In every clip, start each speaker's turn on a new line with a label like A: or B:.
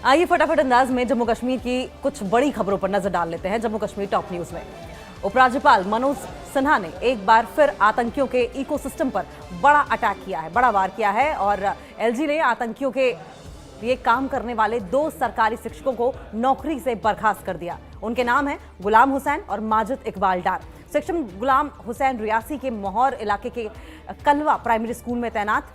A: आइए फटाफट अंदाज में जम्मू कश्मीर की कुछ बड़ी खबरों पर नजर डाल लेते हैं। जम्मू कश्मीर टॉप न्यूज में उपराज्यपाल मनोज सिन्हा ने एक बार फिर आतंकियों के इकोसिस्टम पर बड़ा अटैक किया है, बड़ा वार किया है और एलजी ने आतंकियों के ये काम करने वाले 2 सरकारी शिक्षकों को नौकरी से बर्खास्त कर दिया। उनके नाम हैं गुलाम हुसैन और माजिद इकबाल डार। शिक्षक गुलाम हुसैन रियासी के मोहर इलाके के कलवा प्राइमरी स्कूल में तैनात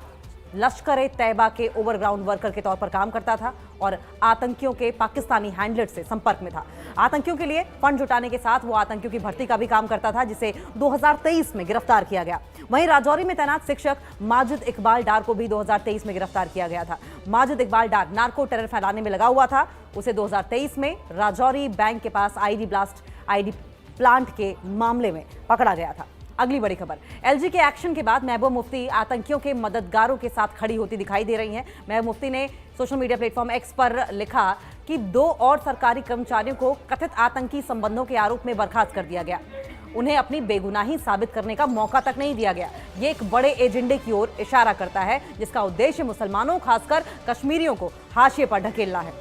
A: लश्कर-ए-तैयबा के ओवरग्राउंड वर्कर के तौर पर काम करता था और आतंकियों के पाकिस्तानी हैंडलर से संपर्क में था। आतंकियों के लिए फंड जुटाने के साथ वो आतंकियों की भर्ती का भी काम करता था, जिसे 2023 में गिरफ्तार किया गया। वहीं राजौरी में तैनात शिक्षक माजिद इकबाल डार को भी 2023 में गिरफ्तार किया गया था। माजिद इकबाल डार नार्को टेरर फैलाने में लगा हुआ था। उसे 2023 में राजौरी बैंक के पास आईडी प्लांट के मामले में पकड़ा गया था। अगली बड़ी खबर, एलजी के एक्शन के बाद महबूब मुफ्ती आतंकियों के मददगारों के साथ खड़ी होती दिखाई दे रही हैं। महबूब मुफ्ती ने सोशल मीडिया प्लेटफॉर्म एक्स पर लिखा कि 2 और सरकारी कर्मचारियों को कथित आतंकी संबंधों के आरोप में बर्खास्त कर दिया गया। उन्हें अपनी बेगुनाही साबित करने का मौका तक नहीं दिया गया। ये एक बड़े एजेंडे की ओर इशारा करता है, जिसका उद्देश्य मुसलमानों, खासकर कश्मीरियों को हाशिए पर ढकेलना है।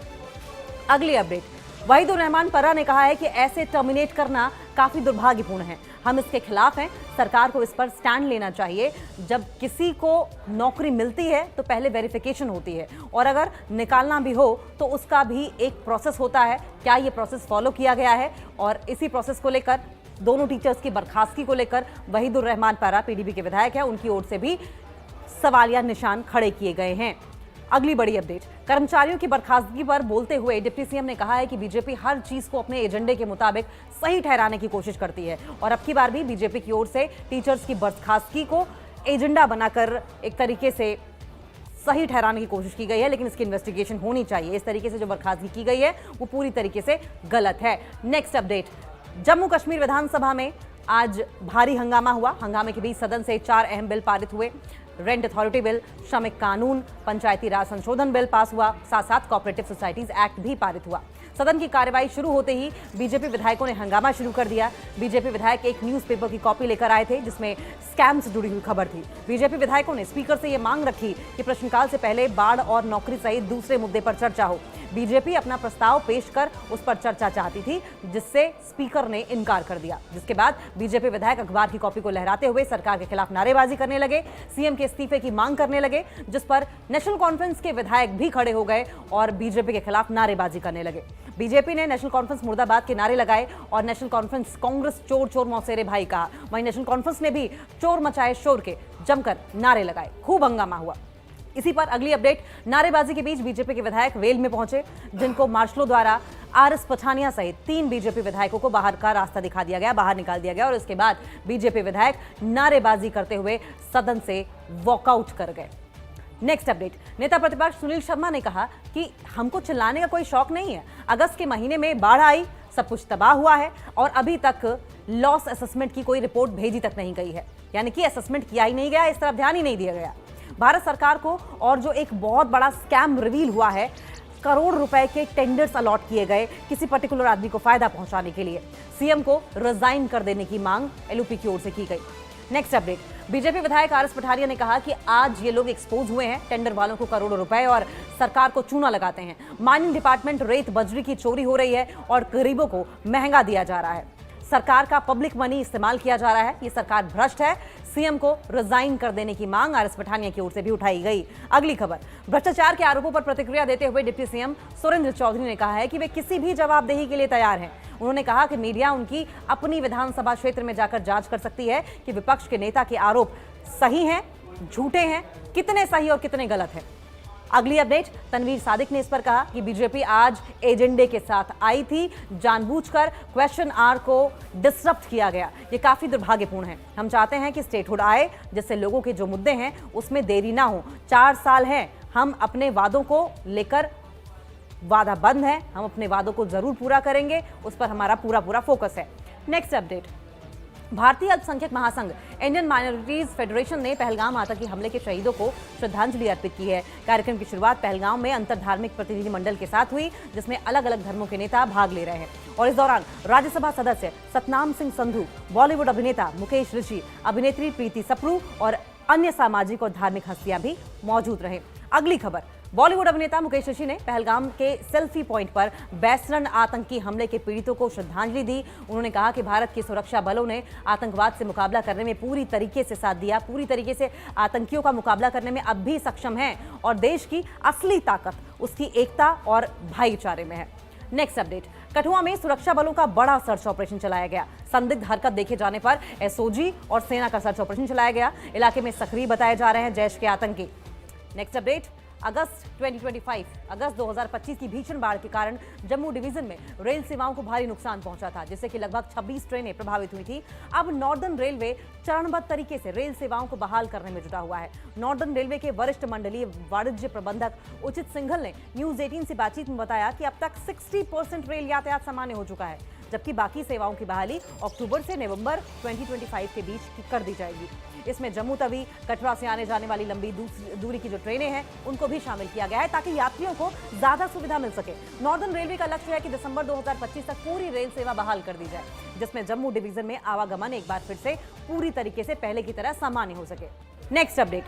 A: अगली अपडेट, वहीदुर रहमान परा ने कहा है कि ऐसे टर्मिनेट करना काफी दुर्भाग्यपूर्ण है। हम इसके खिलाफ हैं। सरकार को इस पर स्टैंड लेना चाहिए। जब किसी को नौकरी मिलती है तो पहले वेरिफिकेशन होती है और अगर निकालना भी हो तो उसका भी एक प्रोसेस होता है। क्या ये प्रोसेस फॉलो किया गया है? और इसी प्रोसेस को लेकर दोनों टीचर्स की बर्खास्तगी को लेकर वहीदुर रहमान परा पीडीपी के विधायक हैं, उनकी ओर से भी सवालिया निशान खड़े किए गए हैं। अगली बड़ी अपडेट, कर्मचारियों की बर्खास्तगी पर बोलते हुए डिप्टी सीएम ने कहा है कि बीजेपी हर चीज को अपने एजेंडे के मुताबिक सही ठहराने की कोशिश करती है और अब की बार भी बीजेपी की ओर से टीचर्स की बर्खास्तगी को एजेंडा बनाकर एक तरीके से सही ठहराने की कोशिश की गई है, लेकिन इसकी इन्वेस्टिगेशन होनी चाहिए। इस तरीके से जो बर्खास्तगी की गई है वो पूरी तरीके से गलत है। नेक्स्ट अपडेट, जम्मू कश्मीर विधानसभा में आज भारी हंगामा हुआ। हंगामे के बीच सदन से 4 अहम बिल पारित हुए। रेंट अथॉरिटी बिल, श्रमिक कानून, पंचायती राज संशोधन बिल पास हुआ। साथ साथ कोऑपरेटिव सोसाइटीज एक्ट भी पारित हुआ। सदन की कार्यवाही शुरू होते ही बीजेपी विधायकों ने हंगामा शुरू कर दिया। बीजेपी विधायक एक न्यूज़पेपर की कॉपी लेकर आए थे जिसमें स्कैम से जुड़ी हुई खबर थी। बीजेपी विधायकों ने स्पीकर से यह मांग रखी कि प्रश्नकाल से पहले बाढ़ और नौकरी सहित दूसरे मुद्दे पर चर्चा हो। बीजेपी अपना प्रस्ताव पेश कर उस पर चर्चा चाहती थी, जिससे स्पीकर ने इनकार कर दिया। जिसके बाद बीजेपी विधायक अखबार की कॉपी को लहराते हुए सरकार के खिलाफ नारेबाजी करने लगे, सीएम के इस्तीफे की मांग करने लगे, जिस पर नेशनल कॉन्फ्रेंस के विधायक भी खड़े हो गए और बीजेपी के खिलाफ नारेबाजी करने लगे। बीजेपी ने नेशनल कॉन्फ्रेंस मुर्दाबाद के नारे लगाए और नेशनल कॉन्फ्रेंस कांग्रेस चोर चोर मौसेरे भाई कहा। वहीं नेशनल कॉन्फ्रेंस ने भी चोर मचाए शोर के जमकर नारे लगाए। खूब हंगामा हुआ। इसी पर अगली अपडेट, नारेबाजी के बीच बीजेपी के विधायक वेल में पहुंचे, जिनको मार्शलों द्वारा आरएस पठानिया सहित 3 बीजेपी विधायकों को बाहर का रास्ता दिखा दिया गया, बाहर निकाल दिया गया और इसके बाद बीजेपी विधायक नारेबाजी करते हुए सदन से वॉकआउट कर गए। नेक्स्ट अपडेट, नेता प्रतिपक्ष सुनील शर्मा ने कहा कि हमको चिल्लाने का कोई शौक नहीं है। अगस्त के महीने में बाढ़ आई, सब कुछ तबाह हुआ है और अभी तक लॉस असेसमेंट की कोई रिपोर्ट भेजी तक नहीं गई है, यानी कि असेसमेंट किया ही नहीं गया, इस तरफ ध्यान ही नहीं दिया गया भारत सरकार को। और जो एक बहुत बड़ा स्कैम रिवील हुआ है, करोड़ रुपए के टेंडर्स अलॉट किए गए किसी पर्टिकुलर आदमी को फायदा पहुंचाने के लिए। सीएम को रिजाइन कर देने की मांग एलओपी की ओर से की गई। नेक्स्ट अपडेट, बीजेपी विधायक आरएस पठानिया ने कहा कि आज ये लोग एक्सपोज हुए हैं, टेंडर वालों को करोड़ों रुपए और सरकार को चूना लगाते हैं। माइनिंग डिपार्टमेंट रेत बजरी की चोरी हो रही है और गरीबों को महंगा दिया जा रहा है। सरकार का पब्लिक मनी इस्तेमाल किया जा रहा है। ये सरकार भ्रष्ट है। सीएम को रिजाइन कर देने की मांग आरएस पठानिया की ओर से भी उठाई गई। अगली खबर, भ्रष्टाचार के आरोपों पर प्रतिक्रिया देते हुए डिप्टी सीएम सुरेंद्र चौधरी ने कहा है कि वे किसी भी जवाबदेही के लिए तैयार हैं। उन्होंने कहा कि मीडिया उनकी अपनी विधानसभा क्षेत्र में जाकर जांच कर सकती है कि विपक्ष के नेता के आरोप सही हैं, झूठे हैं, कितने सही और कितने गलत हैं। अगली अपडेट, तनवीर सादिक ने इस पर कहा कि बीजेपी आज एजेंडे के साथ आई थी, जानबूझकर क्वेश्चन आवर को डिसरप्ट किया गया। ये काफी दुर्भाग्यपूर्ण है। हम चाहते हैं कि स्टेटहुड आए, जिससे लोगों के जो मुद्दे हैं उसमें देरी ना हो। 4 साल हैं, हम अपने वादों को लेकर वादाबंद हैं, हम अपने वादों को जरूर पूरा करेंगे, उस पर हमारा पूरा फोकस है। नेक्स्ट अपडेट, भारतीय अल्पसंख्यक महासंघ इंडियन माइनॉरिटीज फेडरेशन ने पहलगाम आतंकी हमले के शहीदों को श्रद्धांजलि अर्पित की है। कार्यक्रम की शुरुआत पहलगाम में अंतर धार्मिक प्रतिनिधि मंडल के साथ हुई, जिसमें अलग अलग धर्मों के नेता भाग ले रहे हैं और इस दौरान राज्यसभा सदस्य सतनाम सिंह संधू, बॉलीवुड अभिनेता मुकेश ऋषि, अभिनेत्री प्रीति सप्रू और अन्य सामाजिक और धार्मिक हस्तियां भी मौजूद रहे। अगली खबर, बॉलीवुड अभिनेता मुकेश ऋषि ने पहलगाम के सेल्फी पॉइंट पर बैसरन आतंकी हमले के पीड़ितों को श्रद्धांजलि दी। उन्होंने कहा कि भारत के सुरक्षा बलों ने आतंकवाद से मुकाबला करने में पूरी तरीके से साथ दिया, पूरी तरीके से आतंकियों का मुकाबला करने में अब भी सक्षम है और देश की असली ताकत उसकी एकता और भाईचारे में है। नेक्स्ट अपडेट, कठुआ में सुरक्षा बलों का बड़ा सर्च ऑपरेशन चलाया गया। संदिग्ध हरकत देखे जाने पर एसओजी और सेना का सर्च ऑपरेशन चलाया गया। इलाके में सक्रिय बताए जा रहे हैं जैश के आतंकी। नेक्स्ट अपडेट, अगस्त 2025 की भीषण बाढ़ के कारण जम्मू डिवीजन में रेल सेवाओं को भारी नुकसान पहुंचा था, जिससे कि लगभग 26 ट्रेनें प्रभावित हुई थी। अब नॉर्दर्न रेलवे चरणबद्ध तरीके से रेल सेवाओं को बहाल करने में जुटा हुआ है। नॉर्दर्न रेलवे के वरिष्ठ मंडलीय वाणिज्य प्रबंधक उचित सिंघल ने न्यूज 18 से बातचीत में बताया कि अब तक 60% रेल यातायात सामान्य हो चुका है, जबकि बाकी सेवाओं की बहाली अक्टूबर से नवंबर 2025 के बीच कर दी जाएगी। इसमें जम्मू तवी, कटरा से आने जाने वाली लंबी दूरी की जो ट्रेनें हैं उनको भी शामिल किया गया है ताकि यात्रियों को ज्यादा सुविधा मिल सके। नॉर्दर्न रेलवे का लक्ष्य है कि दिसंबर 2025 तक पूरी रेल सेवा बहाल कर दी जाए, जिसमें जम्मू डिवीजन में आवागमन एक बार फिर से पूरी तरीके से पहले की तरह सामान्य हो सके। नेक्स्ट अपडेट,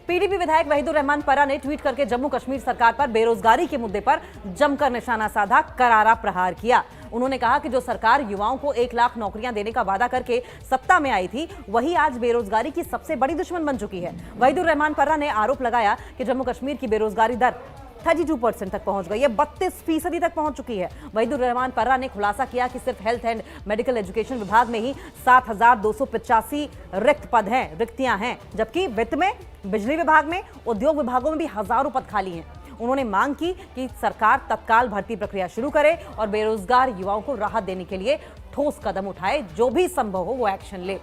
A: पीडीपी विधायक वहीदुर रहमान परा ने ट्वीट करके जम्मू कश्मीर सरकार पर बेरोजगारी के मुद्दे पर जमकर निशाना साधा, करारा प्रहार किया। उन्होंने कहा कि जो सरकार युवाओं को 1 लाख नौकरियां देने का वादा करके सत्ता में आई थी, वही आज बेरोजगारी की सबसे बड़ी दुश्मन बन चुकी है। वहीदुर रहमान परा ने आरोप लगाया कि जम्मू कश्मीर की बेरोजगारी दर 32% तक पहुंच गई है, 32% तक पहुंच चुकी है। वहीदुर रहमान परा ने खुलासा किया कि सिर्फ हेल्थ एंड मेडिकल एजुकेशन विभाग में ही 7,285 रिक्त पद हैं, रिक्तियां हैं, जबकि वित्त में, बिजली विभाग में, उद्योग विभागों में भी हजारों पद खाली हैं। उन्होंने मांग की कि सरकार तत्काल भर्ती प्रक्रिया शुरू करे और बेरोजगार युवाओं को राहत देने के लिए ठोस कदम उठाए, जो भी संभव हो वो एक्शन ले।